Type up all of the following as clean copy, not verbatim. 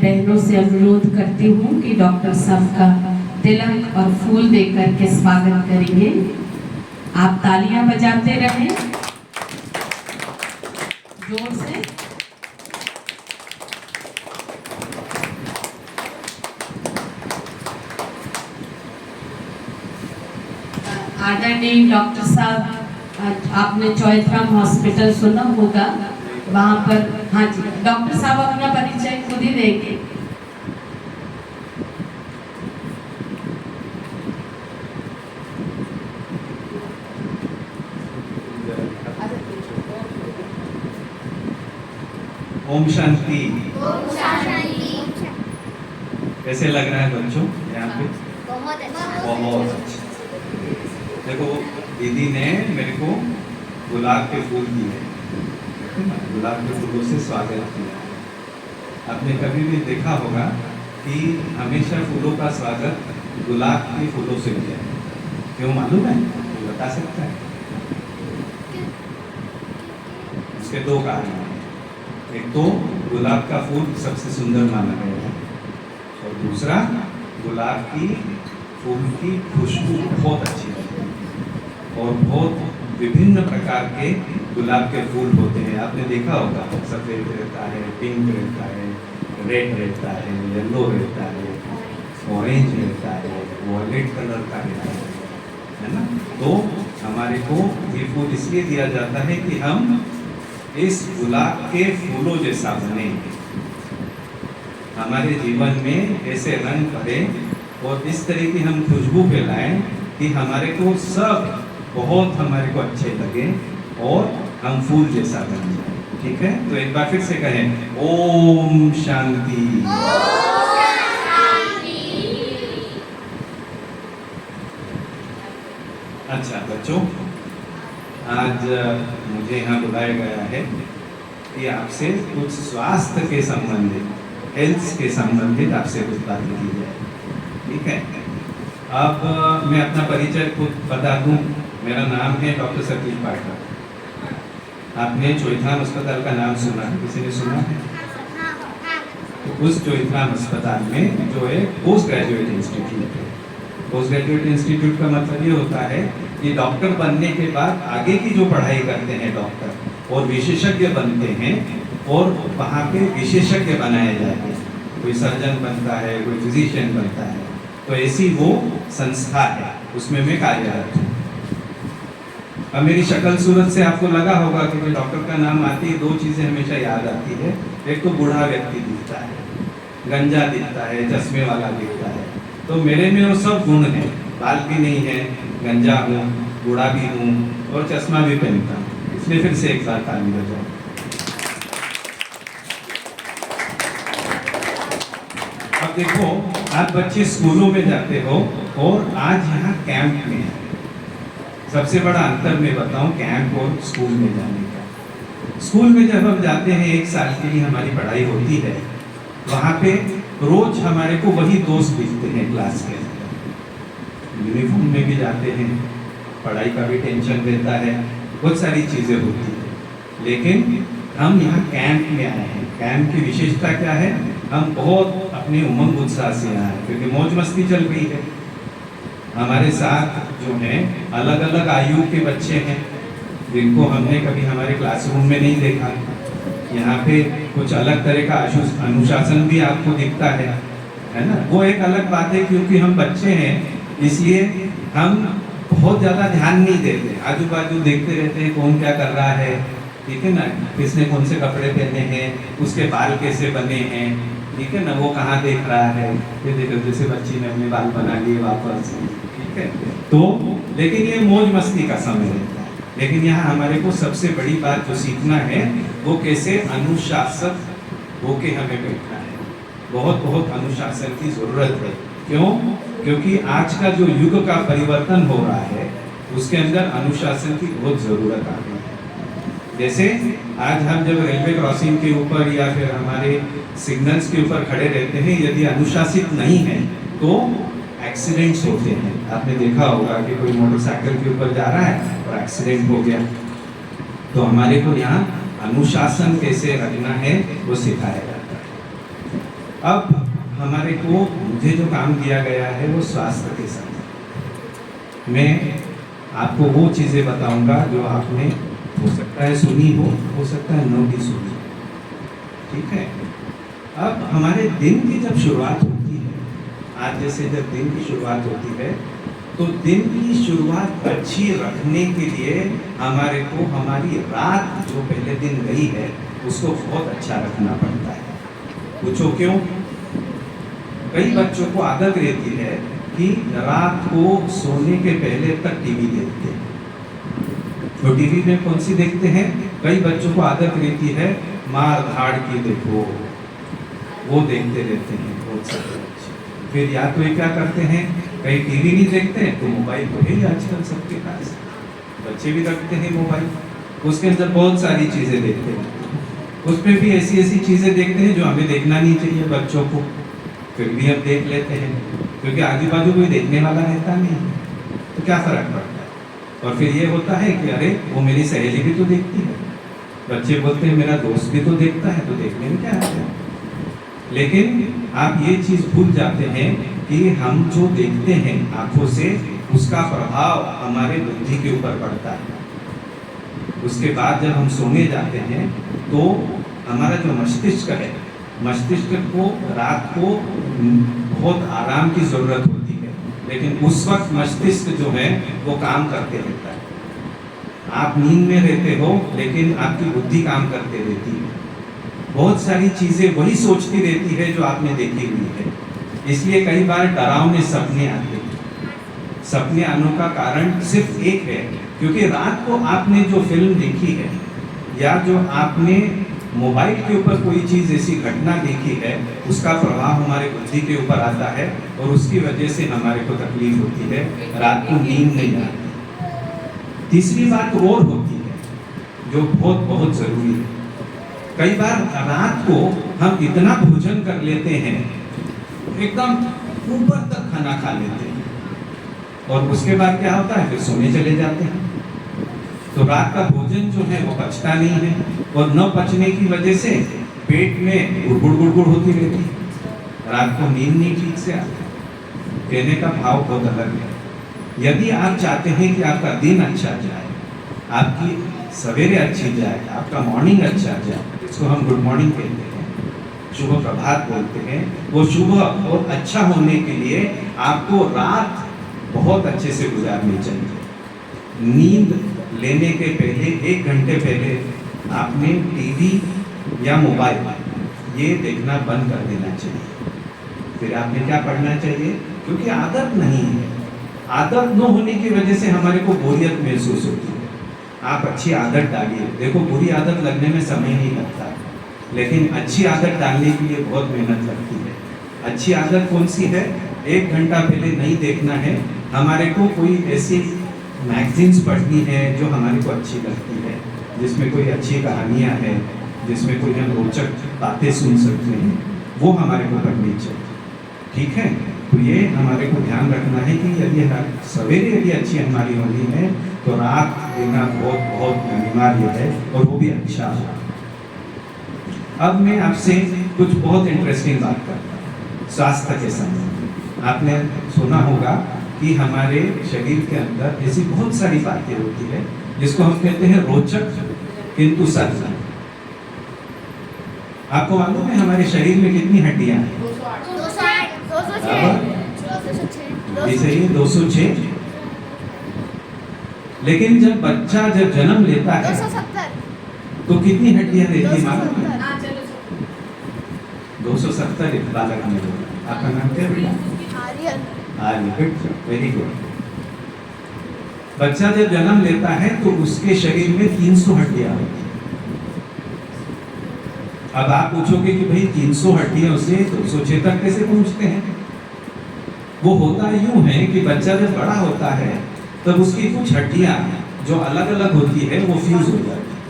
बहनों से अनुरोध करती हूँ कि डॉक्टर साहब का तिलक और फूल देकर के स्वागत करेंगे। आप तालियां बजाते रहें जोर से। आदरणीय डॉक्टर साहब, आपने चौथराम हॉस्पिटल सुना होगा, वहाँ पर, हाँ जी, डॉक्टर साहब अपना परिचय खुद ही देंगे। ओम शांति। कैसे लग रहा है बच्चों यहाँ पे? बहुत अच्छा। देखो, दीदी ने मेरे को गुलाब के फूल दिए, गुलाब के फूलों से स्वागत किया। आपने कभी भी देखा होगा कि हमेशा फूलों का स्वागत गुलाब के फूलों से किया। क्यों मालूम है? कोई बता सकता है? इसके दो कारण हैं। एक तो गुलाब का फूल सबसे सुंदर माना गया है, और दूसरा गुलाब की फूल की खुशबू बहुत अच्छी है। और बहुत विभिन्न प्रकार के गुलाब के फूल होते हैं। आपने देखा होगा, सफ़ेद रहता है, पिंक रहता है, रेड रहता है, येलो रहता है, ऑरेंज रहता है, वॉयलेट कलर का रहता है ना? तो हमारे को ये फूल इसलिए दिया जाता है कि हम इस गुलाब के फूलों जैसा बने, हमारे जीवन में ऐसे रंग भरे और इस तरह की हम खुशबू फैलाएं कि हमारे को सब बहुत हमारे को अच्छे लगे और हम फूल जैसा बन जाए। ठीक है, तो एक बार फिर से कहें, ओम शांति। अच्छा बच्चों, आज मुझे यहाँ बुलाया गया है कि आपसे कुछ स्वास्थ्य के संबंधित, हेल्थ के संबंधित आपसे कुछ बातें की जाए। ठीक है, अब मैं अपना परिचय खुद बता दूं। मेरा नाम है डॉक्टर सतीश पाठक। आपने चौथराम अस्पताल का नाम सुना है? किसी ने सुना है? तो उस चौथराम अस्पताल में जो है पोस्ट ग्रेजुएट इंस्टीट्यूट है। पोस्ट ग्रेजुएट इंस्टीट्यूट का मतलब ये होता है कि डॉक्टर बनने के बाद आगे की जो पढ़ाई करते हैं डॉक्टर और विशेषज्ञ बनते हैं, और वहाँ पे विशेषज्ञ बनाए जाते हैं। कोई सर्जन बनता है, कोई फिजिशियन बनता है, तो ऐसी वो संस्था है, उसमें मैं कार्यरत हूँ। अब मेरी शक्ल सूरत से आपको लगा होगा कि डॉक्टर का नाम आती है, दो चीज़ें हमेशा याद आती है। एक तो बूढ़ा व्यक्ति दिखता है, गंजा दिखता है, चश्मे वाला दिखता है। तो मेरे में वो सब गुण हैं। बाल भी नहीं है, गंजा हूँ, बूढ़ा भी हूँ और चश्मा भी पहनता हूँ। इसलिए फिर से एक बार ताली बजाओ। अब देखो, आप बच्चे स्कूलों में जाते हो और आज यहाँ कैंप में है। सबसे बड़ा अंतर मैं बताऊँ कैंप और स्कूल में जाने का। स्कूल में जब हम जाते हैं, एक साल के लिए हमारी पढ़ाई होती है, वहाँ पे रोज हमारे को वही दोस्त दिखते हैं क्लास के अंदर। यूनिफॉर्म में भी जाते हैं, पढ़ाई का भी टेंशन रहता है, बहुत सारी चीज़ें होती है। लेकिन हम यहाँ कैंप में आए हैं। कैंप की विशेषता क्या है? हम बहुत अपने उमंग उत्साह से आए हैं, क्योंकि मौज मस्ती चल रही है। हमारे साथ जो हैं अलग अलग आयु के बच्चे हैं, जिनको हमने कभी हमारे क्लासरूम में नहीं देखा। यहाँ पे कुछ अलग तरह का अनुशासन भी आपको दिखता है ना? वो एक अलग बात है, क्योंकि हम बच्चे हैं, इसलिए हम बहुत ज़्यादा ध्यान नहीं देते। आजू बाजू देखते रहते हैं कौन क्या कर रहा है, ठीक है ना? किसने कौन से कपड़े पहने हैं, उसके बाल कैसे बने हैं, ठीक है ना? वो कहाँ देख रहा है, ये देखो जैसे बच्ची ने अपने बाल बना लिए वापस, ठीक है? तो लेकिन ये मौज मस्ती का समय रहता है। लेकिन यहाँ हमारे को सबसे बड़ी बात जो सीखना है, वो कैसे अनुशासित होके हमें बैठना है। बहुत बहुत अनुशासन की ज़रूरत है। क्यों? क्योंकि आज का जो युग का परिवर्तन हो रहा है, उसके अंदर अनुशासन की बहुत ज़रूरत आ गई है। जैसे आज हम जब रेलवे क्रॉसिंग के ऊपर या फिर हमारे सिग्नल्स के ऊपर खड़े रहते हैं, यदि अनुशासित नहीं है तो एक्सीडेंट्स होते हैं। आपने देखा होगा कि कोई मोटरसाइकिल के ऊपर जा रहा है और एक्सीडेंट हो गया। तो हमारे को यहाँ अनुशासन कैसे रखना है वो सिखाया जाता है। अब हमारे को मुझे जो काम दिया गया है वो स्वास्थ्य के साथ। मैं आपको वो चीज़ें बताऊंगा जो आपने हो सकता है सुनी हो सकता है न भी सुनी हो, ठीक है। अब हमारे दिन की जब शुरुआत होती है, आज जैसे जब दिन की शुरुआत होती है, तो दिन की शुरुआत अच्छी रखने के लिए हमारे को हमारी रात जो पहले दिन गई है उसको बहुत अच्छा रखना पड़ता है। पूछो क्यों? कई बच्चों को आदत रहती है कि रात को सोने के पहले तक टीवी देखते हैं। तो टीवी में कौन सी देखते हैं? कई बच्चों को आदत रहती है मार धाड़ की देखो, वो देखते रहते हैं बहुत सारे बच्चे। फिर या तो ये क्या करते हैं, कहीं टीवी नहीं देखते हैं तो मोबाइल तो है आजकल सबके पास, बच्चे भी रखते हैं मोबाइल, उसके अंदर बहुत सारी चीज़ें देखते हैं। उसमें भी ऐसी ऐसी चीज़ें देखते हैं जो हमें देखना नहीं चाहिए बच्चों को, फिर भी हम देख लेते हैं क्योंकि आजू बाजू कोई देखने वाला रहता नहीं, तो क्या फ़र्क पड़ता है। और फिर ये होता है कि अरे वो मेरी सहेली भी तो देखती है, बच्चे बोलते हैं मेरा दोस्त भी तो देखता है, तो देखने में क्या है। लेकिन आप ये चीज़ भूल जाते हैं कि हम जो देखते हैं आँखों से, उसका प्रभाव हमारे बुद्धि के ऊपर पड़ता है। उसके बाद जब हम सोने जाते हैं तो हमारा जो मस्तिष्क है, मस्तिष्क को रात को बहुत आराम की ज़रूरत होती है, लेकिन उस वक्त मस्तिष्क जो है वो काम करते रहता है। आप नींद में रहते हो लेकिन आपकी बुद्धि काम करते रहती है, बहुत सारी चीज़ें वही सोचती रहती है जो आपने देखी हुई है। इसलिए कई बार डरावने सपने आते हैं। सपने आने का कारण सिर्फ एक है, क्योंकि रात को आपने जो फिल्म देखी है या जो आपने मोबाइल के ऊपर कोई चीज़ ऐसी घटना देखी है, उसका प्रभाव हमारे बुद्धि के ऊपर आता है और उसकी वजह से हमारे को तकलीफ होती है, रात को नींद नहीं आती। तीसरी बात और होती है जो बहुत बहुत ज़रूरी है। कई बार रात को हम इतना भोजन कर लेते हैं, एकदम ऊपर तक खाना खा लेते हैं और उसके बाद क्या होता है, फिर सोने चले जाते हैं। तो रात का भोजन जो है वो पचता नहीं है और न पचने की वजह से पेट में गुड़गुड़ गुड़गुड़ होती रहती है, रात को नींद नहीं ठीक से आती। कहने का भाव बहुत अलग है। यदि आप चाहते हैं कि आपका दिन अच्छा जाए, आपकी सवेरे अच्छी जाए, आपका मॉर्निंग अच्छा जाए, इसको हम गुड मॉर्निंग कहते हैं, शुभ प्रभात बोलते हैं, वो शुभ और अच्छा होने के लिए आपको रात बहुत अच्छे से गुजारनी चाहिए। नींद लेने के पहले 1 घंटे पहले आपने टीवी या मोबाइल ये देखना बंद कर देना चाहिए। फिर आपने क्या पढ़ना चाहिए, क्योंकि आदत नहीं है, आदत न होने की वजह से हमारे को बोरियत महसूस होती है। आप अच्छी आदत डालिए, देखो बुरी आदत लगने में समय नहीं लगता, लेकिन अच्छी आदत डालने के लिए बहुत मेहनत लगती है। अच्छी आदत कौन सी है? 1 घंटा पहले नहीं देखना है, हमारे को कोई ऐसी मैगजीन्स पढ़नी है जो हमारे को अच्छी लगती है, जिसमें कोई अच्छी कहानियाँ हैं, जिसमें कोई हम रोचक बातें सुन सकते हैं, वो हमारे को पढ़नी चाहिए, ठीक है। तो ये हमारे को ध्यान रखना है कि यदि सवेरे यदि अच्छी हमारी होनी है तो रात देना बहुत बहुत अनिवार्य है और वो भी अच्छा हो। अब मैं आपसे कुछ बहुत इंटरेस्टिंग बात करता हूँ स्वास्थ्य के संबंध। आपने सुना होगा कि हमारे शरीर के अंदर ऐसी बहुत सारी बातें होती है जिसको हम कहते हैं रोचक किंतु सच। आपको मालूम है हमारे शरीर में कितनी हड्डियां हैं? 206। लेकिन जब बच्चा जब जन्म लेता है 270 तो कितनी हड्डियां रहती है मालूम है? 270 बालक में होगा। आपका नाम क्या है? आर्यन। Very good. बच्चा जब जन्म लेता है तो उसके शरीर में 300 हड्डियां होती हैं। अब आप पूछोगे कि भाई 300 हड्डियां से 206 तक कैसे पहुंचते हैं? वो होता यूं है कि बच्चा जब बड़ा होता है तब उसकी कुछ हड्डियां जो अलग अलग होती है वो फ्यूज हो जाती है,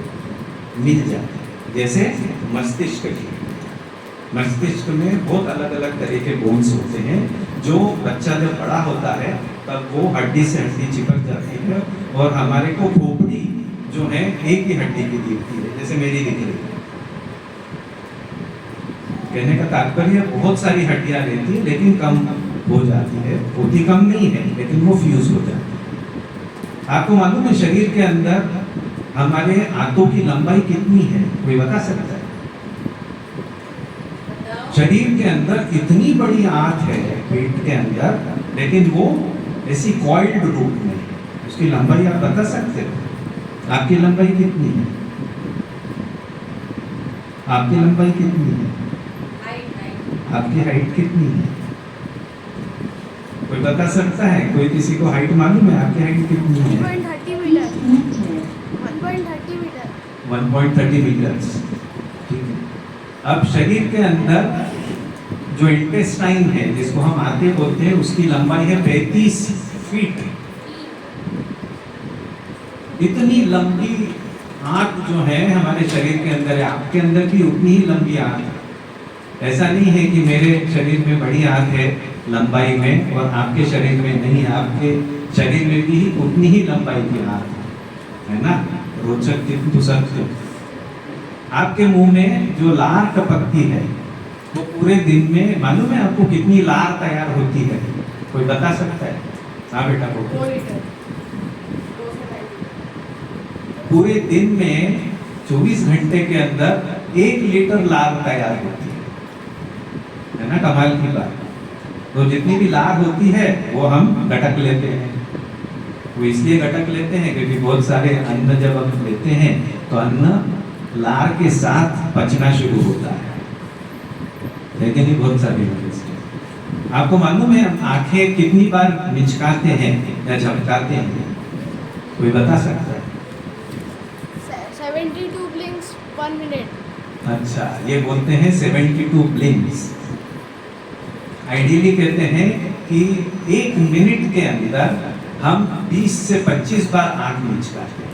मिल जाती है। जैसे मस्तिष्क की, मस्तिष्क में बहुत अलग अलग तरह के बोन्स होते हैं, जो बच्चा जब बड़ा होता है तब वो हड्डी से हड्डी चिपक जाती है और हमारे को खोपड़ी जो है एक ही हड्डी की दिखती है, जैसे मेरी दिख रही है। कहने का तात्पर्य बहुत सारी हड्डियां रहती है लेकिन कम हो जाती है, होती कम नहीं है लेकिन वो फ्यूज हो जाती है। आपको मालूम है शरीर के अंदर हमारे आंतों की लंबाई कितनी है, कोई बता सकता है? शरीर के अंदर इतनी बड़ी आंत है पेट के अंदर, लेकिन वो ऐसी कॉइल्ड रूप में है। उसकी लंबाई आप बता सकते हो? आपकी लंबाई कितनी है? आपकी लंबाई कितनी है? आपकी हाइट कितनी है? कोई बता सकता है? कोई किसी को हाइट मालूम है? आपकी हाइट कितनी है? 1.30 मीटर। 1.30 मीटर। 1.30 मीटर। ठीक है। अब शरीर के अंदर जो इंटेस्टाइन है जिसको हम आंतें बोलते हैं, उसकी लंबाई है 35 फीट। इतनी लंबी आंत जो है हमारे शरीर के अंदर है, आपके अंदर भी उतनी ही लंबी आंत है। ऐसा नहीं है कि मेरे शरीर में बड़ी आंत है लंबाई में और आपके शरीर में नहीं, आपके शरीर में भी उतनी ही लंबाई की आंत है ना। रोचक किंतु सत्य। आपके मुंह में जो लार टपकती है वो पूरे दिन में मालूम है आपको कितनी लार तैयार होती है? कोई बता सकता है? हाँ बेटा बोलो। 2 लीटर। पूरे दिन में 24 घंटे के अंदर 1 लीटर लार तैयार होती है ना। कमाल की बात। तो जितनी भी लार होती है वो हम गटक लेते हैं। वो इसलिए गटक लेते हैं क्योंकि बहुत सारे अन्न जब हम लेते हैं तो अन्न लार के साथ पचना शुरू होता है, लेकिन ये बहुत सारी वजह। आपको मालूम है हम आंखें कितनी बार मिचकाते हैं या झपकाते हैं? कोई बता सकता है? 72 blinks 1 minute। अच्छा, ये बोलते हैं 72 ब्लिंक्स। आइडियली कहते हैं कि 1 मिनट के अंदर हम 20 से 25 बार आंख मिचकाते हैं।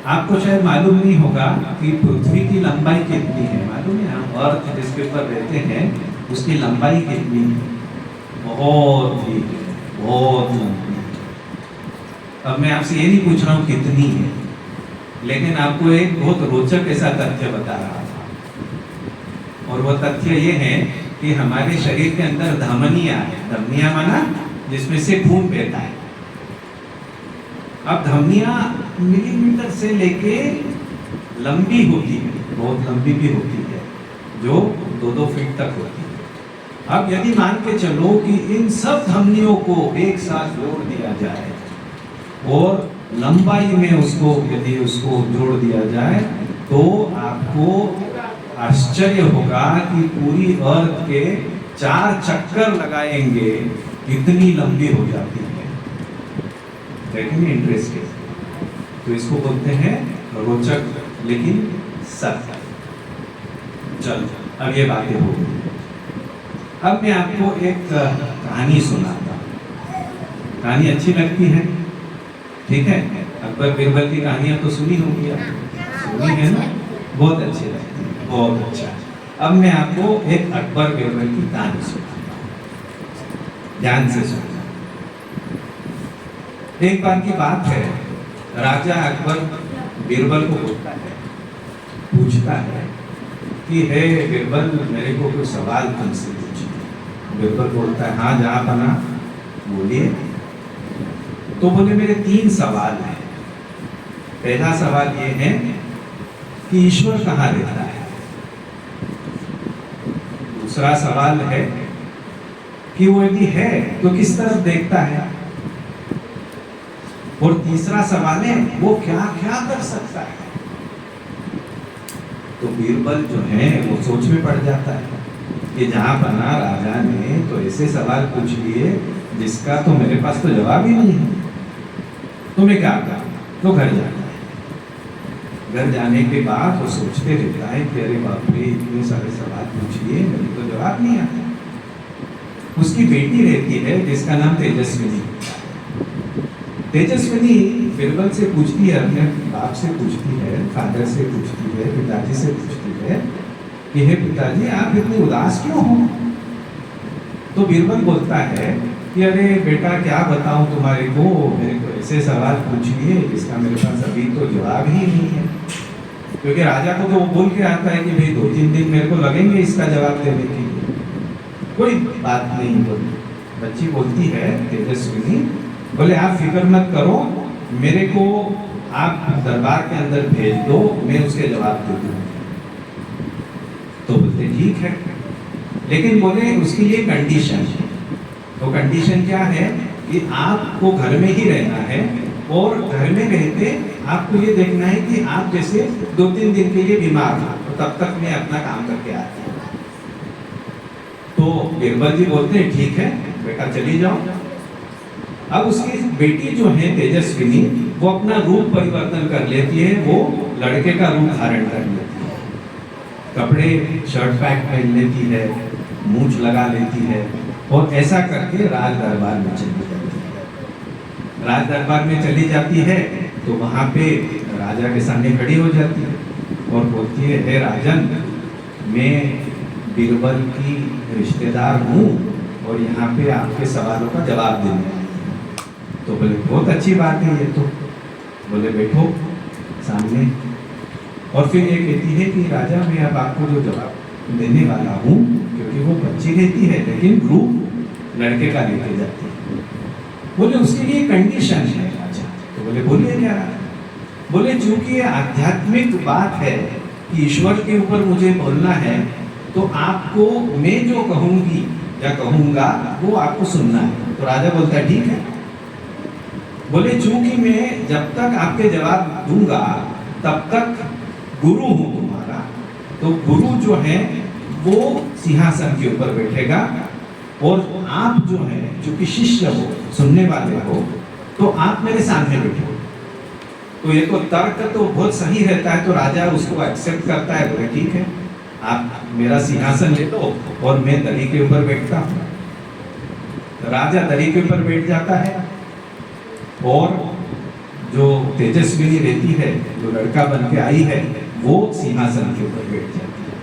आपको शायद मालूम नहीं होगा कि पृथ्वी की लंबाई कितनी है। मालूम है? हम अर्थ जिसके ऊपर रहते हैं उसकी लंबाई कितनी है? बहुत ही बहुत लंबी। अब मैं आपसे ये नहीं पूछ रहा हूँ कितनी है, लेकिन आपको एक बहुत रोचक ऐसा तथ्य बता रहा था। और वो तथ्य ये है कि हमारे शरीर के अंदर धमनियां है। धमनियां माना जिसमें से खून बहता है। अब धमनियां मिलीमीटर से लेके लंबी होती है, बहुत लंबी भी होती है, जो 2-2 फीट तक होती है। अब यदि मान के चलो कि इन सब धमनियों को एक साथ जोड़ दिया जाए और लंबाई में उसको यदि उसको जोड़ दिया जाए तो आपको आश्चर्य होगा कि पूरी अर्थ के 4 चक्कर लगाएंगे, इतनी लंबी हो जाती है। देखेंगे इंटरेस्टिंग। तो इसको बोलते हैं रोचक लेकिन सत्य। चलो अब ये बातें हो गई। अब मैं आपको एक कहानी सुनाता हूँ। कहानी अच्छी लगती है? ठीक है। अकबर बीरबल की कहानियां तो सुनी होंगी आपने, सुनी है ना? बहुत अच्छी लगती है, बहुत अच्छा। अब मैं आपको एक अकबर बीरबल की कहानी सुनाता हूँ, ध्यान से सुनना। एक बार की बात है, राजा अकबर बीरबल को बोलता है, पूछता है कि हे बीरबल, मेरे को कोई सवाल तुमसे पूछना। बीरबल बोलता है, हाँ जहाँ बना बोलिए। तो बोले मेरे 3 सवाल हैं। पहला सवाल ये है कि ईश्वर कहाँ रहता है। दूसरा सवाल है कि वो यदि है तो किस तरफ देखता है। और तीसरा सवाल है वो क्या क्या कर सकता है। तो बीरबल जो है वो सोच में पड़ जाता है कि जहां बना राजा ने तो ऐसे सवाल पूछ लिए जिसका तो मेरे पास तो जवाब ही नहीं है। तो मैं क्या करूं? तो घर जाता है। घर जाने के बाद वो सोचते रहता है कि अरे बाप रे, इतने सारे सवाल पूछ लिए, मेरे तो जवाब नहीं आता। उसकी बेटी रहती है जिसका नाम तेजस्विनी। तेजस्विनी बीरबल से पूछती है, अपने बाप से पूछती है, फादर से पूछती है, पिताजी से पूछती है कि हे पिताजी, आप इतने उदास क्यों हो। तो बीरबल बोलता है कि अरे बेटा क्या बताऊं तुम्हारे को, मेरे को ऐसे सवाल पूछ लिए जिसका मेरे पास अभी तो जवाब ही नहीं है। क्योंकि राजा को तो वो बोल के आता है कि भाई 2-3 दिन मेरे को लगेंगे इसका जवाब देने के लिए। कोई बात नहीं बोली। बच्ची बोलती है तेजस्विनी, बोले आप फिक्र मत करो, मेरे को आप दरबार के अंदर भेज दो, मैं उसके जवाब दे दूंगा। तो बोलते ठीक है, लेकिन बोले उसके लिए कंडीशन है। तो कंडीशन क्या है कि आपको घर में ही रहना है और घर में रहते आपको ये देखना है कि आप जैसे 2-3 दिन के लिए बीमार हो तो तब तक मैं अपना काम करके आती हूँ। तो बीरबल जी बोलते हैं ठीक है बेटा चली जाओ। अब उसकी बेटी जो है तेजस्विनी, वो अपना रूप परिवर्तन कर लेती है, वो लड़के का रूप धारण कर लेती है, कपड़े शर्ट पैंट पहन लेती है, मूंछ लगा लेती है और ऐसा करके राज दरबार में चली जाती है। राज दरबार में चली जाती है तो वहाँ पे राजा के सामने खड़ी हो जाती है और बोलती है, हे राजन, मैं बीरबल की रिश्तेदार हूँ और यहाँ पे आपके सवालों का जवाब देने आई हूँ। तो बोले बहुत अच्छी बात है ये तो। बोले बैठो सामने। और फिर ये कहती है कि राजा मैं अब आपको जो जवाब देने वाला हूँ, क्योंकि वो बच्ची रहती है लेकिन रूप लड़के का लेके जाती है। बोले उसके लिए कंडीशन है राजा। तो बोले बोलिए क्या? बोले चूंकि ये आध्यात्मिक बात है कि ईश्वर के ऊपर मुझे बोलना है, तो आपको मैं जो कहूंगी या कहूंगा वो आपको सुनना है। तो राजा बोलता है ठीक है। बोले चूंकि मैं जब तक आपके जवाब दूंगा तब तक गुरु हूं तुम्हारा, तो गुरु जो है वो सिंहासन के ऊपर बैठेगा और आप जो है चूंकि शिष्य हो, सुनने वाले हो, तो आप मेरे सामने बैठो। तो ये तो तर्क तो बहुत सही रहता है, तो राजा उसको एक्सेप्ट करता है। बोले ठीक है आप मेरा सिंहासन ले लो और मैं दरी के ऊपर बैठता हूँ। राजा दरी के ऊपर बैठ जाता है और जो तेजस्विनी रहती है, जो लड़का बन के आई है, वो सिंहासन के ऊपर बैठ जाती है।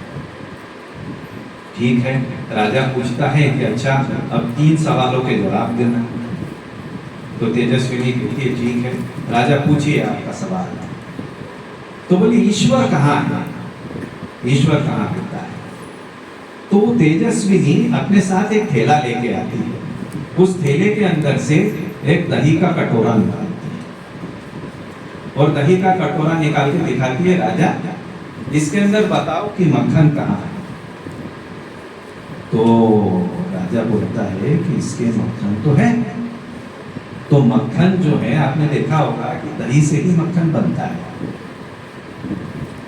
ठीक है, राजा पूछता है कि अच्छा अब 3 सवालों के जवाब देना। तो तेजस्विनी कहती है ठीक है, राजा पूछिए आपका सवाल। तो बोली ईश्वर कहाँ है, ईश्वर कहाँ रहता है? तो तेजस्विनी अपने साथ एक थैला लेके आती है, उस थैले के अंदर से एक दही का कटोरा निकालती है और दही का कटोरा निकाल के दिखाती है, राजा इसके अंदर बताओ कि मक्खन कहाँ है। तो राजा बोलता है कि इसके मक्खन तो है। तो मक्खन जो है आपने देखा होगा कि दही से ही मक्खन बनता है।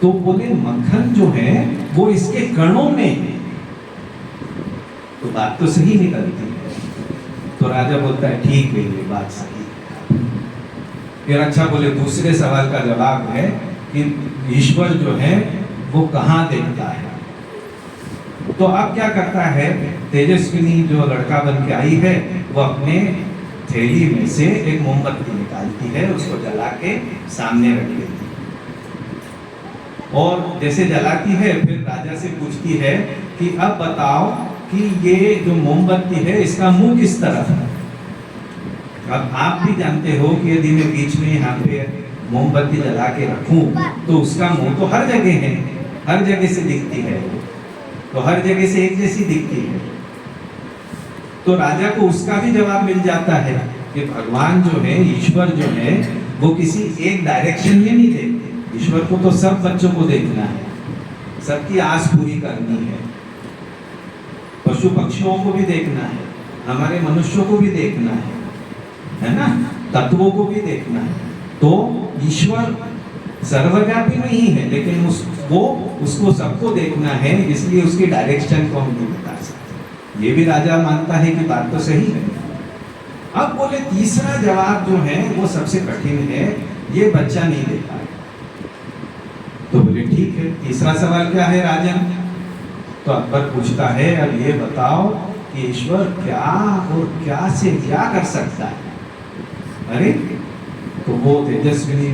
तो बोले मक्खन जो है वो इसके कणों में है। तो बात तो सही निकलती है। तो राजा बोलता है ठीक है ये बात सही है। फिर अच्छा बोले दूसरे सवाल का जवाब है कि ईश्वर जो है वो कहाँ देखता है। तो अब क्या करता है, तेजस्विनी जो लड़का बन के आई है वो अपने थैली में से एक मोमबत्ती निकालती है, उसको जला के सामने रख देती है और जैसे जलाती है फिर राजा से पूछती है कि अब बताओ कि ये जो मोमबत्ती है इसका मुंह किस तरफ है। अब आप भी जानते हो कि यदि मैं बीच में यहाँ पे मोमबत्ती जला के रखूं तो उसका मुंह तो हर जगह है, हर जगह से दिखती है, तो हर जगह से एक जैसी दिखती है। तो राजा को उसका भी जवाब मिल जाता है कि भगवान जो है, ईश्वर जो है, वो किसी एक डायरेक्शन में नहीं देखते। ईश्वर को तो सब बच्चों को देखना है, सबकी आस पूरी करनी है, पशु पक्षियों को भी देखना है, हमारे मनुष्यों को भी देखना है ना, तत्वों को भी देखना है। तो ईश्वर सर्वव्यापी नहीं है, लेकिन उसको सबको देखना है, इसलिए उसकी डायरेक्शन को हम नहीं बता सकते। ये भी राजा मानता है कि बात तो सही है। अब बोले तीसरा जवाब जो है वो सबसे कठिन है, ये बच्चा नहीं दे पाएगा। तो बोले ठीक है, तीसरा सवाल क्या है राजन? तो अकबर पूछता है अब ये बताओ कि ईश्वर क्या और क्या से क्या कर सकता है। अरे तो वो तेजस्विनी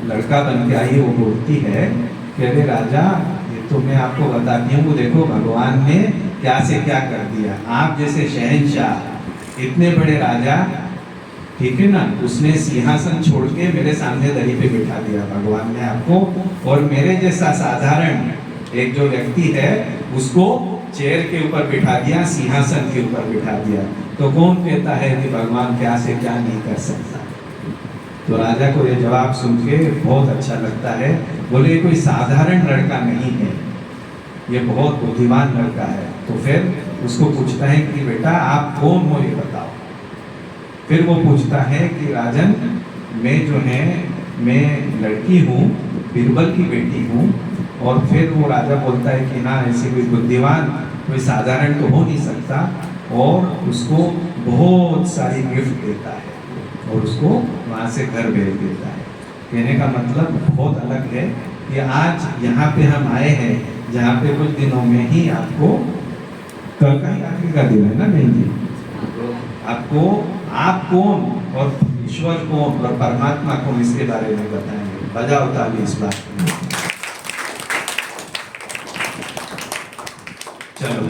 लड़का बन के आई, वो बोलती है कि अरे राजा ये तो मैं आपको बताती हूँ, देखो भगवान ने क्या से क्या कर दिया। आप जैसे शहंशाह इतने बड़े राजा, ठीक है ना, उसने सिंहासन छोड़ के मेरे सामने दरी पे बिठा दिया भगवान ने आपको, और मेरे जैसा साधारण एक जो व्यक्ति है उसको चेयर के ऊपर बिठा दिया, सिंहासन के ऊपर बिठा दिया। तो कौन कहता है कि भगवान क्या से क्या नहीं कर सकता। तो राजा को ये जवाब सुन के बहुत अच्छा लगता है। बोले कोई साधारण लड़का नहीं है, ये बहुत बुद्धिमान लड़का है। तो फिर उसको पूछता है कि बेटा आप कौन हो ये बताओ। फिर वो पूछता है कि राजन मैं जो है मैं लड़की हूँ, बीरबल की बेटी हूँ। और फिर वो राजा बोलता है कि ना ऐसे कोई बुद्धिमान कोई साधारण तो हो नहीं सकता, और उसको बहुत सारी गिफ्ट देता है और उसको वहाँ से घर भेज देता है। कहने का मतलब बहुत अलग है कि आज यहाँ पे हम आए हैं जहाँ पे कुछ दिनों में ही आपको, कल का ही आखिरी का दिन है ना बहन जी, आपको आप कौन और ईश्वर कौन और परमात्मा कौन इसके बारे में बताएंगे। बजाओ ताली इस बात में। चलो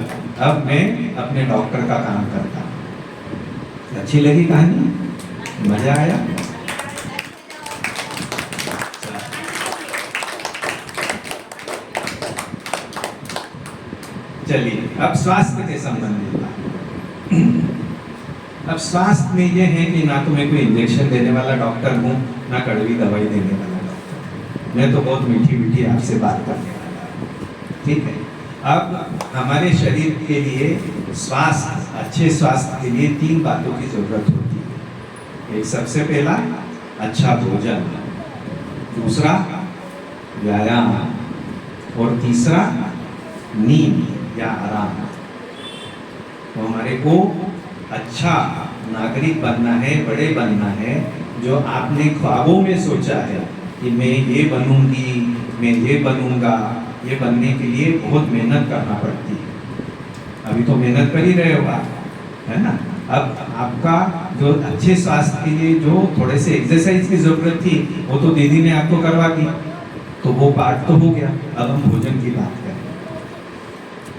अब मैं अपने डॉक्टर का काम करता हूँ। अच्छी लगी कहानी? मजा आया? चलिए अब स्वास्थ्य के संबंधित बात। अब स्वास्थ्य में ये है कि ना तो मैं कोई इंजेक्शन देने वाला डॉक्टर हूँ, ना कड़वी दवाई देने वाला डॉक्टर। मैं तो बहुत मीठी मीठी आपसे बात करने वाला हूँ, ठीक है। अब हमारे शरीर के लिए स्वास्थ्य, अच्छे स्वास्थ्य के लिए 3 बातों की जरूरत होती है। एक सबसे पहला अच्छा भोजन, दूसरा व्यायाम, और तीसरा नींद या आराम। तो हमारे को अच्छा नागरिक बनना है, बड़े बनना है। जो आपने ख्वाबों में सोचा है कि मैं ये बनूंगी, मैं ये बनूंगा, ये बनने के लिए बहुत मेहनत करना पड़ती है। अभी तो मेहनत कर ही रहे हो आप, है ना। अब आपका जो अच्छे स्वास्थ्य के लिए जो थोड़े से एक्सरसाइज की जरूरत थी वो तो दीदी ने आपको करवा दी, तो वो पार्ट तो हो गया। अब हम भोजन की बात करें।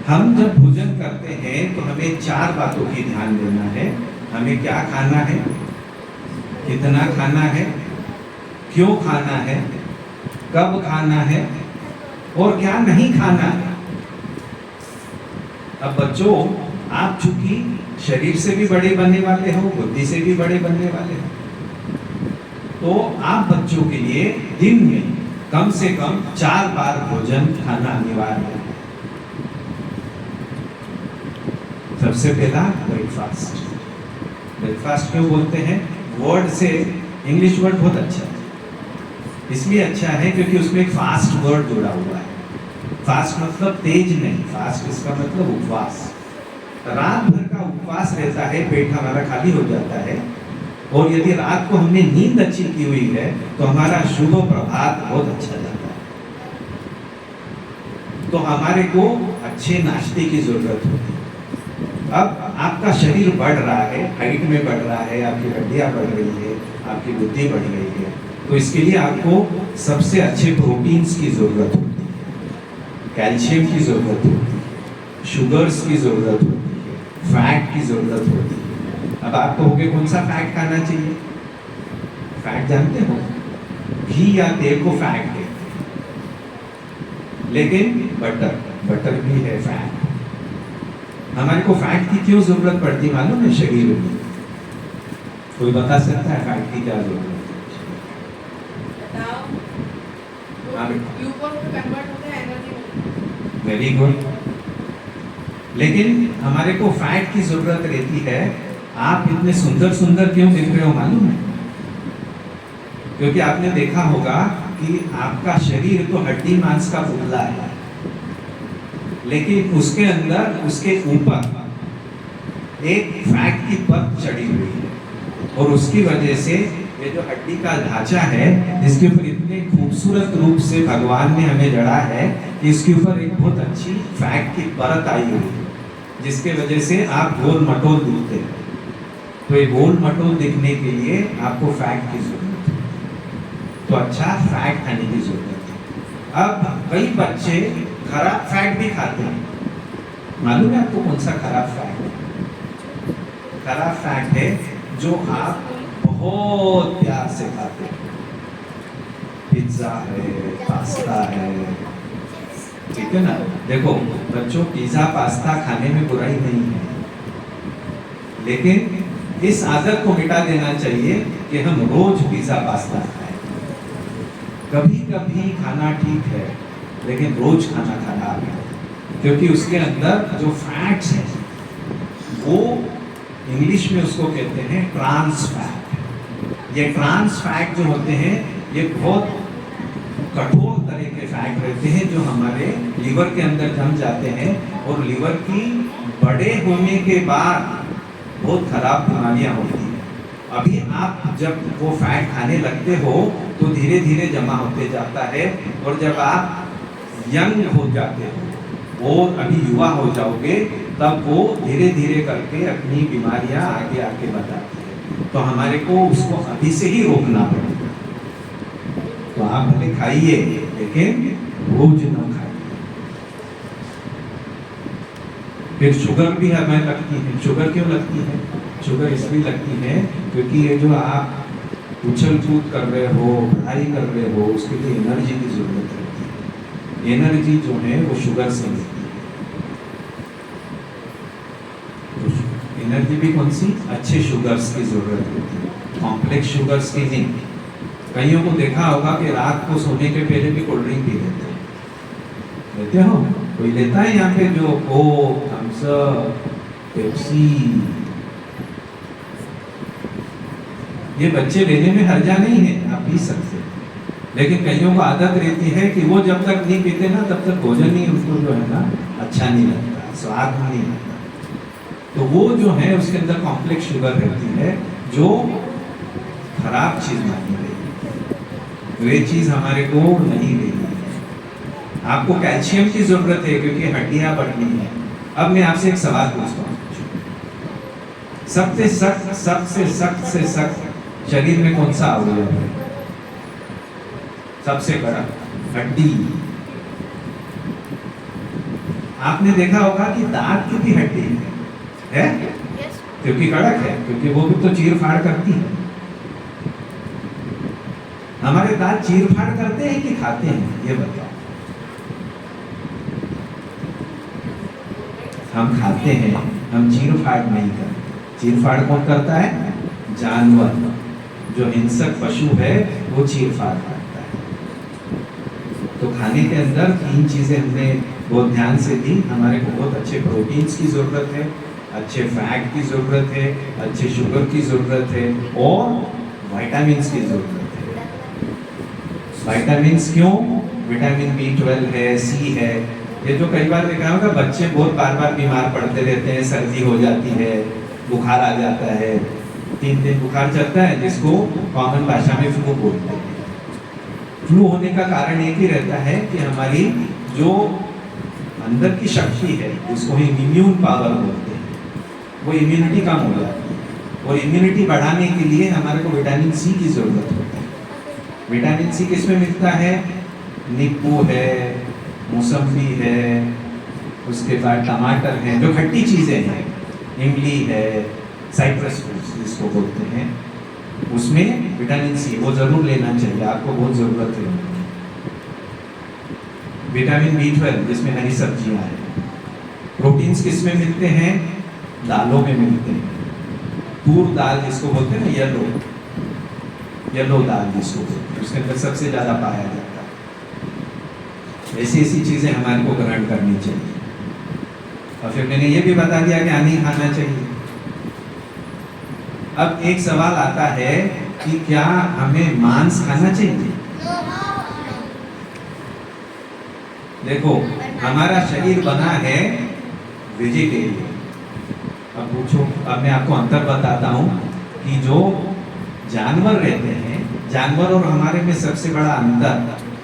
हम जब भोजन करते हैं तो हमें 4 बातों की ध्यान देना है। हमें क्या खाना है, कितना खाना है, क्यों खाना है, कब खाना है और क्या नहीं खाना है। अब बच्चों, आप चूंकि शरीर से भी बड़े बनने वाले हो, बुद्धि से भी बड़े बनने वाले हो, तो आप बच्चों के लिए दिन में कम से कम 4 बार भोजन खाना अनिवार्य है। सबसे पहला ब्रेकफास्ट। ब्रेकफास्ट क्यों बोलते हैं? वर्ड से इंग्लिश वर्ड बहुत अच्छा है। इसलिए अच्छा है क्योंकि उसमें एक फास्ट वर्ड जुड़ा हुआ है। फास्ट मतलब तेज नहीं, फास्ट इसका मतलब उपवास। रात भर का उपवास रहता है, पेट हमारा खाली हो जाता है, और यदि रात को हमने नींद अच्छी की हुई है तो हमारा शुभ प्रभात बहुत अच्छा जाता है। तो हमारे को अच्छे नाश्ते की जरूरत होती है। अब आपका शरीर बढ़ रहा है, हाइट में बढ़ रहा है, आपकी हड्डियां बढ़ रही है, आपकी बुद्धि बढ़ रही है, तो इसके लिए आपको सबसे अच्छे प्रोटीन्स की जरूरत होती है, कैल्शियम की जरूरत होती है, शुगर्स की जरूरत होती है, फैट की जरूरत होती है। अब आप कहोगे कौन सा फैट खाना चाहिए? फैट जानते हो, घी या तेल को फैट कहते हैं, लेकिन बटर भी है फैट। हमारे को फैट की क्यों जरूरत पड़ती मालूम है शरीर में? कोई बता सकता है फैट की क्या जरूरत है? Very good. लेकिन हमारे को फैट की जरूरत रहती है। आप इतने सुंदर सुंदर क्यों दिख रहे हो मालूम है? क्योंकि आपने देखा होगा कि आपका शरीर तो हड्डी मांस का पुतला है, लेकिन उसके अंदर, उसके ऊपर एक फैट की परत चढ़ी हुई है, और उसकी वजह से ये जो हड्डी का ढांचा है, इसके ऊपर इतने खूबसूरत रूप से भगवान ने हमें जड़ा है कि इसके ऊपर एक बहुत अच्छी फैट की परत आई हुई है, जिसके वजह से आप गोल मटोल दिखते हैं। तो ये गोल मटोल दिखने के लिए आपको फैट की जरूरत है, तो अच्छा फैट खाने की जरूरत है। अब कई बच्चे खराब फैट भी खाते हैं। मालूम है आपको कौन सा खराब फैट है? खराब फैट है जो आप बहुत प्यार से खाते हैं। पिज्जा है, पास्ता है, ठीक है ना। देखो बच्चों, पिज्जा पास्ता खाने में बुराई नहीं है, लेकिन इस आदत को मिटा देना चाहिए कि हम रोज पिज्जा पास्ता खाएं। कभी कभी खाना ठीक है, लेकिन रोज खाना खराब है, क्योंकि उसके अंदर जो फैट्स है वो इंग्लिश में उसको कहते हैं ट्रांस फैट। ये ट्रांस फैट जो होते हैं ये बहुत कठोर तरह के फैट रहते हैं जो हमारे लीवर के अंदर जम जाते हैं, और लीवर की बड़े होने के बाद बहुत खराब बीमारियां होती हैं। अभी आप जब वो फैट खाने लगते हो तो धीरे धीरे जमा होते जाता है, और जब आप यंग हो जाते हो और अभी युवा हो जाओगे तब वो धीरे धीरे करके अपनी बीमारियां आगे आगे बताती है। तो हमारे को उसको अभी से ही रोकना पड़ेगा। तो आप भले खाइए, लेकिन रोज न खाइए। फिर शुगर भी हमें लगती है। शुगर क्यों लगती है? शुगर इसलिए लगती है क्योंकि ये जो आप उछल कूद कर रहे हो, पढ़ाई कर रहे हो, उसके लिए एनर्जी की जरूरत रहती है। एनर्जी जो है वो शुगर से मिलती है। तो एनर्जी भी कौन सी? अच्छे शुगर्स की जरूरत होती है, कॉम्प्लेक्स शुगर्स की नहीं। कईयों को देखा होगा कि रात को सोने के पहले भी कोल्ड ड्रिंक पी लेते हो। कोई लेता है यहाँ पे जो कोक, थम्स अप, पेप्सी? ये बच्चे लेने में हर्जा नहीं है, आप पी सकते हैं। लेकिन कईयों को आदत रहती है कि वो जब तक नहीं पीते ना तब तक भोजन ही उनको जो है ना अच्छा नहीं लगता, स्वाद नहीं आता। तो वो जो है उसके अंदर कॉम्प्लेक्स शुगर रहती है जो खराब चीज मानी गई है। तो ये चीज हमारे को नहीं लेनी है। आपको कैल्शियम की जरूरत है क्योंकि हड्डियां बढ़नी है। अब मैं आपसे एक सवाल पूछता हूँ, सबसे सख्त से सख्त शरीर में कौन सा अवयव है? सबसे बड़ा हड्डी। आपने देखा होगा कि दांत की भी हड्डी है, क्योंकि कड़क है, क्योंकि वो भी तो चीर फाड़ करती है। हमारे दांत चीर फाड़ करते हैं कि खाते हैं? ये बताओ। हम खाते हैं, हम चीर फाड़ नहीं करते। चीर फाड़ कौन करता है? जानवर। जो हिंसक पशु है वो चीर फाड़ करता है। तो खाने के अंदर 3 चीजें हमने बहुत ध्यान से दी। हमारे को बहुत अच्छे प्रोटीन्स की जरूरत है, अच्छे फैट की जरूरत है, अच्छे शुगर की जरूरत है, और विटामिन्स की जरूरत है। विटामिन्स क्यों? विटामिन B12 है, C है। ये जो कई बार देखा होगा बच्चे बहुत बार बार बीमार पड़ते रहते हैं, सर्दी हो जाती है, बुखार आ जाता है, 3 दिन बुखार चलता है, जिसको कॉमन भाषा में फ्लू बोलते हैं। फ्लू होने का कारण एक ही रहता है कि हमारी जो अंदर की शक्ति है, जिसको हम इम्यून पावर बोलते हैं, वो इम्यूनिटी कम हो जाती है। और इम्यूनिटी बढ़ाने के लिए हमारे को विटामिन C की जरूरत होती है। विटामिन C किस में मिलता है? नींबू है, मौसम्बी है, उसके बाद टमाटर है, जो खट्टी चीजें हैं, इमली है, साइट्रस फ्रूट्स जिसको बोलते हैं, उसमें विटामिन C वो जरूर लेना चाहिए, आपको बहुत जरूरत है। विटामिन B12 जिसमें हरी सब्जियां हैं। प्रोटीन्स किस में मिलते हैं? दालों में मिलते हैं। तूर दाल जिसको बोलते हैं ना, येलो दाल जिसको बोलते हैं, उसके अंदर सबसे ज्यादा पाया जाता है। ऐसी ऐसी चीजें हमारे को ग्रहण करनी चाहिए। और फिर मैंने ये भी बता दिया क्या नहीं खाना चाहिए। अब एक सवाल आता है कि क्या हमें मांस खाना चाहिए? देखो हमारा शरीर बना है वेजिटेरियन। अब पूछो, अब मैं आपको अंतर बताता हूँ कि जो जानवर रहते हैं, जानवर और हमारे में सबसे बड़ा अंतर,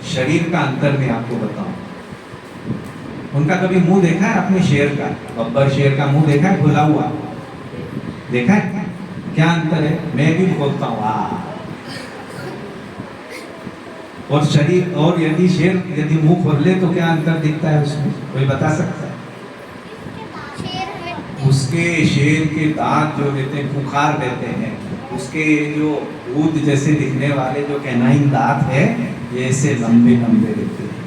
शरीर का अंतर मैं आपको बताऊं। उनका कभी मुंह देखा है आपने? शेर का, बब्बर शेर का मुंह देखा है खुला हुआ? देखा है? क्या अंतर है? मैं भी बोलता हूँ और शरीर, और यदि शेर यदि मुंह खोल ले तो क्या अंतर दिखता है उसमें? कोई बता सकता है? उसके शेर के दांत जो रहते हैं खुखार रहते हैं, उसके जो ऊद जैसे दिखने वाले जो कैनाइन दांत है ये ऐसे लंबे लंबे रहते हैं,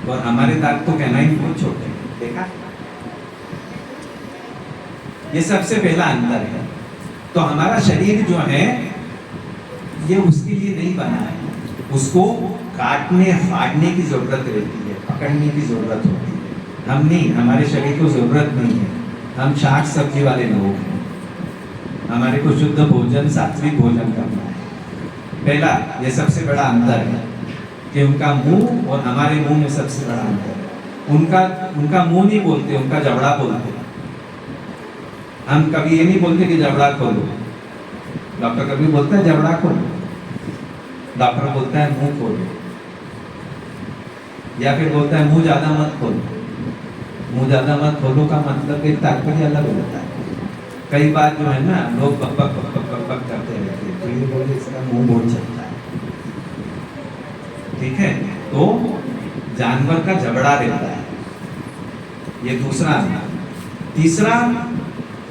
और हमारे दांत तो कैनाइन बहुत छोटे हैं, देखा। ये सबसे पहला अंतर है। तो हमारा शरीर जो है ये उसके लिए नहीं बना है, उसको काटने फाड़ने की जरूरत रहती है, पकड़ने की जरूरत होती है। हम नहीं, हमारे शरीर को जरूरत नहीं है, हम शाक सब्जी वाले लोग हैं, हमारे को शुद्ध भोजन सात्विक भोजन करना है। पहला ये सबसे बड़ा अंतर है कि उनका मुंह और हमारे मुंह में सबसे बड़ा अंतर है। उनका मुंह नहीं बोलते, उनका जबड़ा बोलते। हम कभी ये नहीं बोलते कि जबड़ा खोलो, डॉक्टर कभी बोलता है जबड़ा खोलो, डॉक्टर बोलता है मुंह खोलो, या फिर बोलता है मुंह ज्यादा मत खोलो। मुंह ज्यादा मत खोलो का मतलब एक तात्पर्य अलग होता है। कई बार जो है ना लोग बक बक बक बक बक बक करते रहते हैं, तो ये बोले इसका मुंह बहुत चलता है, ठीक है। तो जानवर का जबड़ा रहता है, ये दूसरा अंतर। तीसरा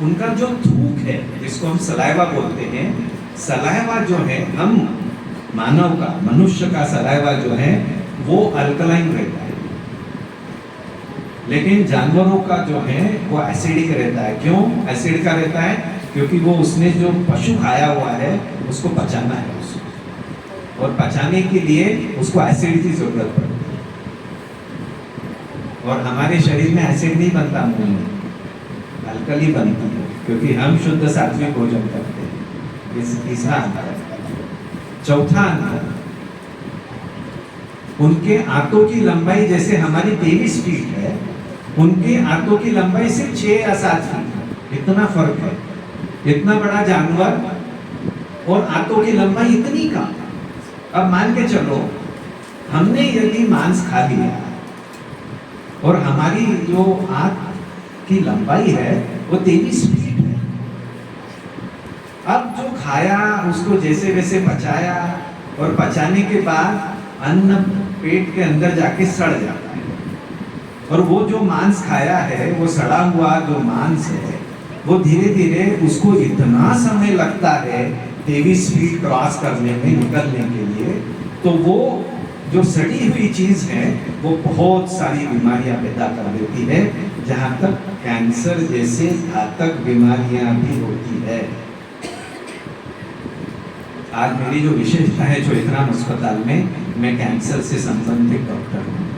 उनका जो थूक है जिसको हम सलाइवा बोलते हैं, सलाइवा जो है हम मानव का, मनुष्य का सलाइवा जो है वो अल्कलाइन रहता है, लेकिन जानवरों का जो है वो एसिडिक रहता है। क्यों एसिड का रहता है? क्योंकि वो उसने जो पशु खाया हुआ है उसको पचाना है उसको, और पचाने के लिए उसको एसिड की जरूरत पड़ती है, और हमारे शरीर में एसिड नहीं बनता, मुंह में अल्कली बनती है, क्योंकि हम शुद्ध सात्विक भोजन करते हैं। इस तीसरा अंतर है। चौथा अंतर, उनके आंतों की लंबाई जैसे हमारी 23 फीट है, उनके आंतों की लंबाई सिर्फ 6 या 7 फीट है। इतना फर्क है। इतना बड़ा जानवर और आंतों की लंबाई इतनी कम। अब मान के चलो हमने यदि मांस खा लिया और हमारी जो आंत की लंबाई है वो 23 फीट है, अब जो खाया उसको जैसे वैसे पचाया, और पचाने के बाद अन्न पेट के अंदर जाके सड़ जाता है, और वो जो मांस खाया है वो सड़ा हुआ जो मांस है वो धीरे धीरे उसको इतना समय लगता है 23 फीट क्रॉस करने में, निकलने के लिए, तो वो जो सड़ी हुई चीज है वो बहुत सारी बीमारियां पैदा कर देती है, जहां तक कैंसर जैसे घातक बीमारियां भी होती है। आज मेरी जो विशेषता है चोइथराम अस्पताल में, मैं कैंसर से संबंधित डॉक्टर हूँ।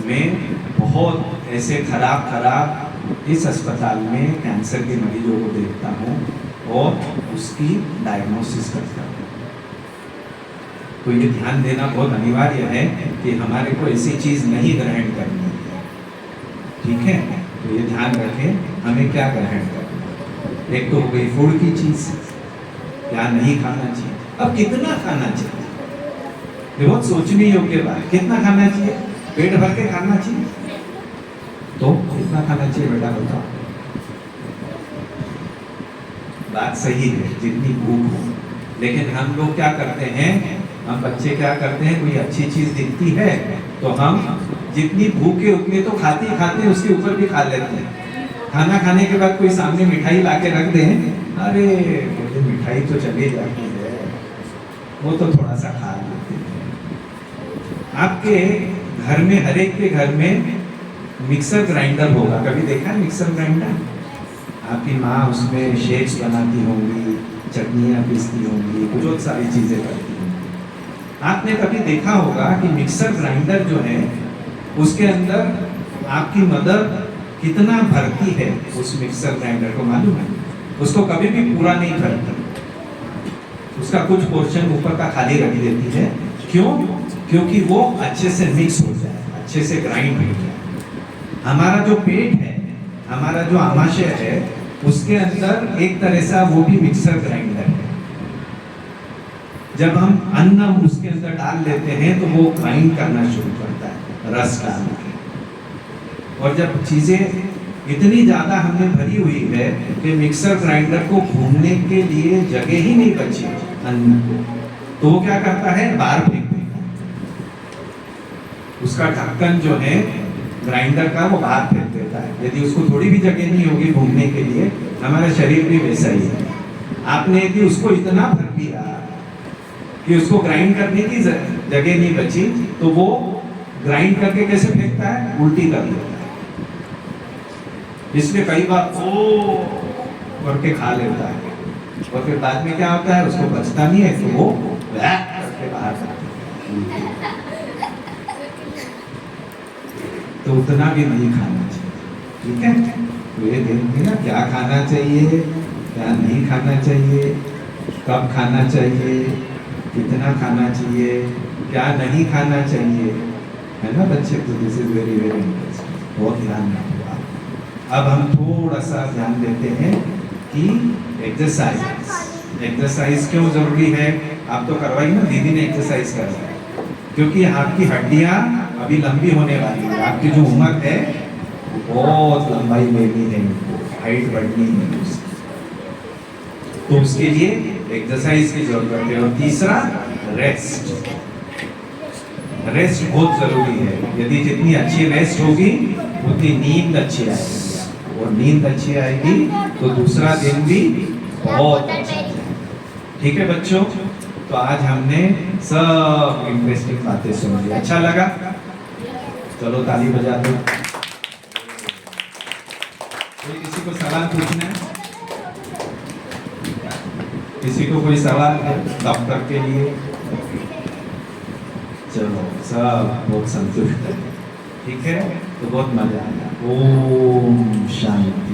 मैं बहुत ऐसे खराब इस अस्पताल में कैंसर के मरीजों को देखता हूँ और उसकी डायग्नोसिस करता हूँ। तो ये ध्यान देना बहुत अनिवार्य है कि हमारे को ऐसी चीज नहीं ग्रहण करनी है, ठीक है। तो ये ध्यान रखें हमें क्या ग्रहण करना है। एक तो हो गई फूड की चीज, क्या नहीं खाना चाहिए। अब कितना खाना चाहिए, ये बहुत सोचने योग्य बात। कितना खाना चाहिए? पेट भर के खाना चाहिए, तो कितना खाना चाहिए बेटा बताओ। बात सही है, जितनी भूख हो। लेकिन हम लोग क्या करते हैं, हम बच्चे क्या करते हैं, कोई अच्छी चीज दिखती है तो हम जितनी भूखे उतनी तो खाते खाते उसके ऊपर भी खा लेते हैं। खाना खाने के बाद कोई सामने मिठाई ला के रख दें, अरे मुझे मिठाई तो चली जाती है, वो तो थोड़ा सा खा लेते हैं। आपके घर में, हर एक के घर में मिक्सर ग्राइंडर होगा, कभी देखा है मिक्सर ग्राइंडर? आपकी माँ उसमें शेक्स बनाती होंगी, चटनियाँ पीसती होंगी, बहुत सारी चीजें करती होंगी। आपने कभी देखा होगा कि मिक्सर ग्राइंडर जो है उसके अंदर आपकी मदर कितना भरती है उस मिक्सर ग्राइंडर को मालूम है? उसको कभी भी पूरा नहीं भरती, उसका कुछ पोर्शन ऊपर का खाली रख देती है। क्यों? क्योंकि वो अच्छे से मिक्स हो जाए, अच्छे से ग्राइंड हो जाए। हमारा जो पेट है, हमारा जो आमाशय है, उसके अंदर एक तरह से वो भी मिक्सर ग्राइंडर है। जब हम अन्न उसके अंदर डाल लेते हैं तो वो ग्राइंड करना शुरू करता है रस डाल के, और जब चीजें इतनी ज्यादा हमने भरी हुई है कि मिक्सर ग्राइंडर को घूमने के लिए जगह ही नहीं बची अन्न को, तो वो क्या करता है, बाहर फेंक देता है। उसका ढक्कन जो है ग्राइंडर का वो बाहर फेंक देता है। यदि उसको थोड़ी भी जगह नहीं होगी घूमने के लिए, हमारा शरीर भी वैसा ही है। आपने यदि उसको इतना भर दिया कि उसको ग्राइंड करने की जगह नहीं बची, तो वो ग्राइंड करके कैसे फेंकता है? उल्टी कर देता है। इसलिए कई बार ओ करके खा लेता है और फिर बाद में क्या होता है, उसको बचता नहीं है, तो वो करके बाहर जाता है। तो उतना भी नहीं खाना चाहिए, ठीक है? तो ये देखिए ना, क्या खाना चाहिए, क्या नहीं खाना चाहिए, कब खाना चाहिए, कितना खाना चाहिए, क्या नहीं खाना चाहिए, है ना बच्चे? तो this is very very interesting, बहुत ध्यान रखो आप। अब हम थोड़ा सा ध्यान देते हैं कि एक्सरसाइज क्यों जरूरी है। आप तो करवाई ना, दीदी ने एक्सरसाइज करवाई, क्योंकि आपकी हड्डियां अभी लंबी होने वाली है। आपकी जो उम्र है बहुत लंबाई लेनी है, हाइट बढ़नी है उसकी, तो उसके लिए एक्सरसाइज की जरूरत है। और तीसरा, रेस्ट। रेस्ट बहुत जरूरी है। यदि जितनी अच्छी रेस्ट होगी उतनी नींद अच्छी आएगी, और नींद अच्छी आएगी तो दूसरा दिन भी बहुत अच्छा जाएगा। ठीक है बच्चों? तो आज हमने सब इंटरेस्टिंग बातें सुन ली, अच्छा लगा? चलो ताली बजा दो। कोई किसी को सवाल पूछना है? किसी को कोई सवाल है डॉक्टर के लिए? चलो सब बहुत संतुष्ट है, ठीक है? तो बहुत मजा आया। ओम शांति।